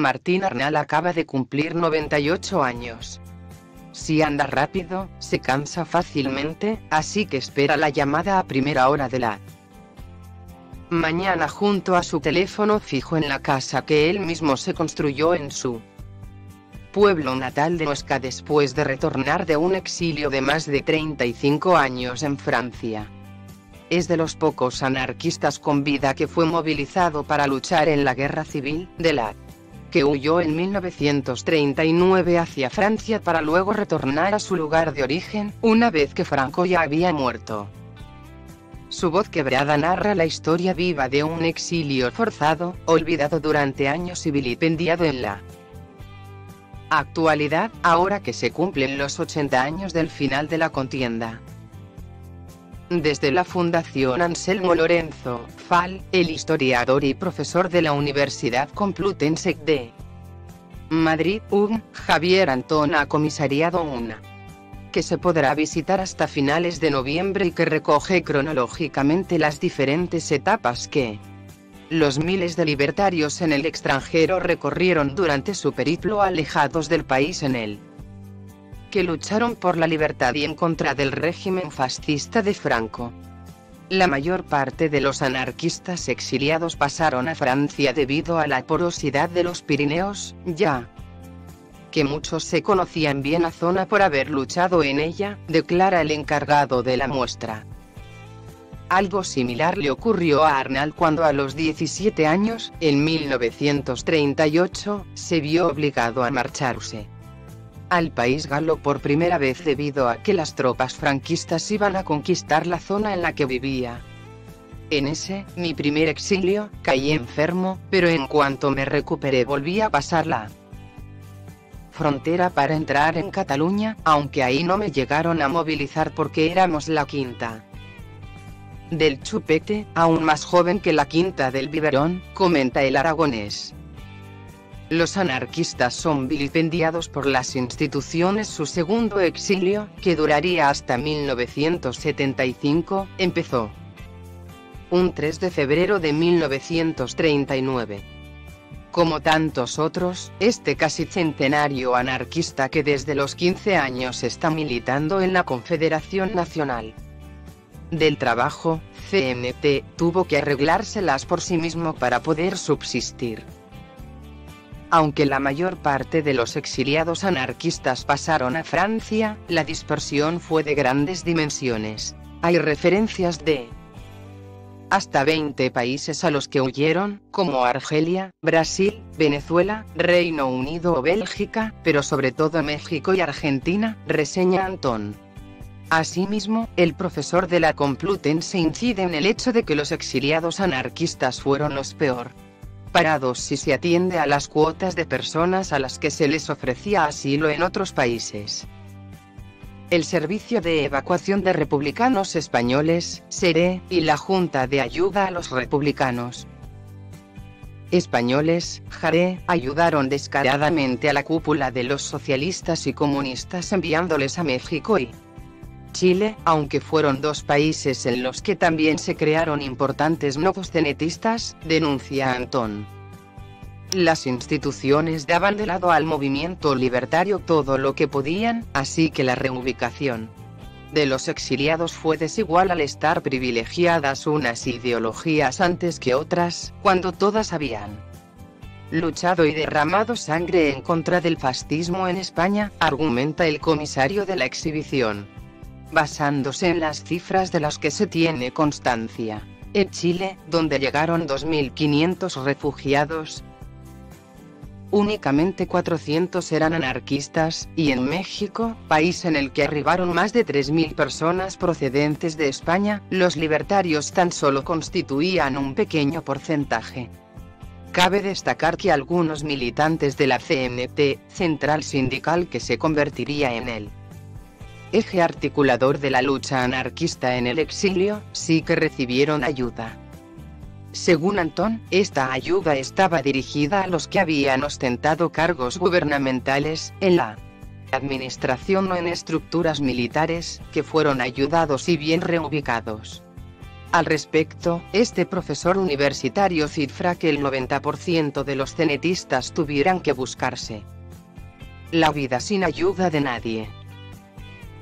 Martín Arnal acaba de cumplir 98 años. Si anda rápido, se cansa fácilmente, así que espera la llamada a primera hora de la mañana junto a su teléfono fijo en la casa que él mismo se construyó en su pueblo natal de Huesca después de retornar de un exilio de más de 35 años en Francia. Es de los pocos anarquistas con vida que fue movilizado para luchar en la guerra civil, de la que huyó en 1939 hacia Francia para luego retornar a su lugar de origen, una vez que Franco ya había muerto. Su voz quebrada narra la historia viva de un exilio forzado, olvidado durante años y vilipendiado en la actualidad, ahora que se cumplen los 80 años del final de la contienda. Desde la Fundación Anselmo Lorenzo Fall, el historiador y profesor de la Universidad Complutense de Madrid, Javier Antón ha comisariado una que se podrá visitar hasta finales de noviembre y que recoge cronológicamente las diferentes etapas que los miles de libertarios en el extranjero recorrieron durante su periplo alejados del país en el que lucharon por la libertad y en contra del régimen fascista de Franco. La mayor parte de los anarquistas exiliados pasaron a Francia debido a la porosidad de los Pirineos, ya que muchos se conocían bien la zona por haber luchado en ella, declara el encargado de la muestra. Algo similar le ocurrió a Arnal cuando a los 17 años, en 1938, se vio obligado a marcharse al país galo por primera vez debido a que las tropas franquistas iban a conquistar la zona en la que vivía. En ese, mi primer exilio, caí enfermo, pero en cuanto me recuperé volví a pasar la frontera para entrar en Cataluña, aunque ahí no me llegaron a movilizar porque éramos la quinta del Chupete, aún más joven que la quinta del Biberón, comenta el aragonés. Los anarquistas son vilipendiados por las instituciones. Su segundo exilio, que duraría hasta 1975, empezó un 3 de febrero de 1939. Como tantos otros, este casi centenario anarquista que desde los 15 años está militando en la Confederación Nacional del Trabajo, CNT, tuvo que arreglárselas por sí mismo para poder subsistir. Aunque la mayor parte de los exiliados anarquistas pasaron a Francia, la dispersión fue de grandes dimensiones. Hay referencias de hasta 20 países a los que huyeron, como Argelia, Brasil, Venezuela, Reino Unido o Bélgica, pero sobre todo México y Argentina, reseña Antón. Asimismo, el profesor de la Complutense incide en el hecho de que los exiliados anarquistas fueron los peor parados si se atiende a las cuotas de personas a las que se les ofrecía asilo en otros países. El Servicio de Evacuación de Republicanos Españoles, SERE, y la Junta de Ayuda a los Republicanos Españoles, JARE, ayudaron descaradamente a la cúpula de los socialistas y comunistas enviándoles a México y Chile, aunque fueron dos países en los que también se crearon importantes nodos cenetistas, denuncia Antón. Las instituciones daban de lado al movimiento libertario todo lo que podían, así que la reubicación de los exiliados fue desigual al estar privilegiadas unas ideologías antes que otras, cuando todas habían luchado y derramado sangre en contra del fascismo en España, argumenta el comisario de la exhibición. Basándose en las cifras de las que se tiene constancia, en Chile, donde llegaron 2.500 refugiados, únicamente 400 eran anarquistas, y en México, país en el que arribaron más de 3.000 personas procedentes de España, los libertarios tan solo constituían un pequeño porcentaje. Cabe destacar que algunos militantes de la CNT, central sindical que se convertiría en el eje articulador de la lucha anarquista en el exilio, sí que recibieron ayuda. Según Antón, esta ayuda estaba dirigida a los que habían ostentado cargos gubernamentales, en la administración o en estructuras militares, que fueron ayudados y bien reubicados. Al respecto, este profesor universitario cifra que el 90% de los cenetistas tuvieran que buscarse la vida sin ayuda de nadie.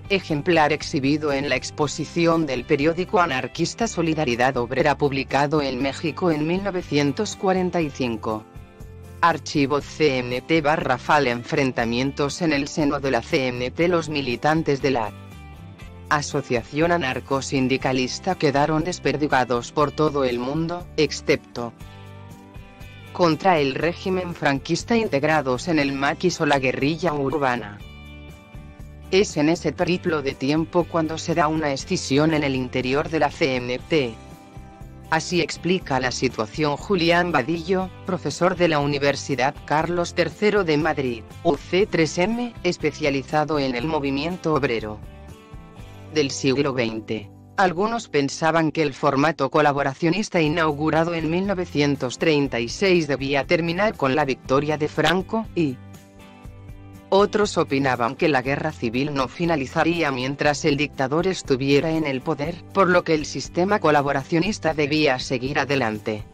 Ejemplar exhibido en la exposición del periódico anarquista Solidaridad Obrera publicado en México en 1945. Archivo CNT/FAL. Enfrentamientos en el seno de la CNT. Los militantes de la Asociación Anarcosindicalista quedaron desperdigados por todo el mundo, excepto contra el régimen franquista, integrados en el maquis o la guerrilla urbana. Es en ese periplo de tiempo cuando se da una escisión en el interior de la CNT. Así explica la situación Julián Vadillo, profesor de la Universidad Carlos III de Madrid, UC3M, especializado en el movimiento obrero del siglo XX. Algunos pensaban que el formato colaboracionista inaugurado en 1936 debía terminar con la victoria de Franco, y otros opinaban que la guerra civil no finalizaría mientras el dictador estuviera en el poder, por lo que el sistema colaboracionista debía seguir adelante.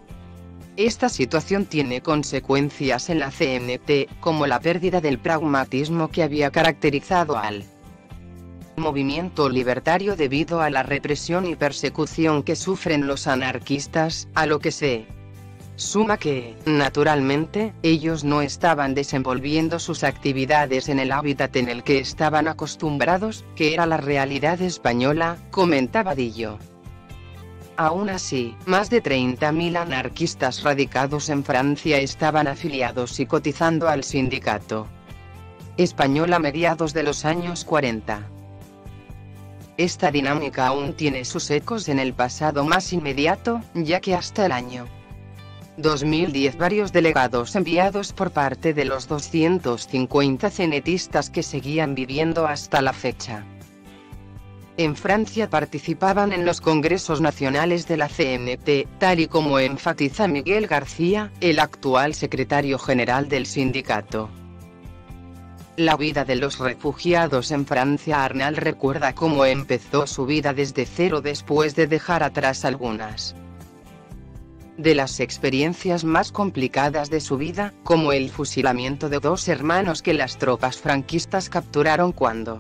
Esta situación tiene consecuencias en la CNT, como la pérdida del pragmatismo que había caracterizado al movimiento libertario debido a la represión y persecución que sufren los anarquistas, a lo que se suma que, naturalmente, ellos no estaban desenvolviendo sus actividades en el hábitat en el que estaban acostumbrados, que era la realidad española, comenta Vadillo. Aún así, más de 30.000 anarquistas radicados en Francia estaban afiliados y cotizando al sindicato español a mediados de los años 40. Esta dinámica aún tiene sus ecos en el pasado más inmediato, ya que hasta el año 2010 varios delegados enviados por parte de los 250 cenetistas que seguían viviendo hasta la fecha en Francia participaban en los congresos nacionales de la CNT, tal y como enfatiza Miguel García, el actual secretario general del sindicato. La vida de los refugiados en Francia. Arnal recuerda cómo empezó su vida desde cero después de dejar atrás algunas de las experiencias más complicadas de su vida, como el fusilamiento de 2 hermanos que las tropas franquistas capturaron cuando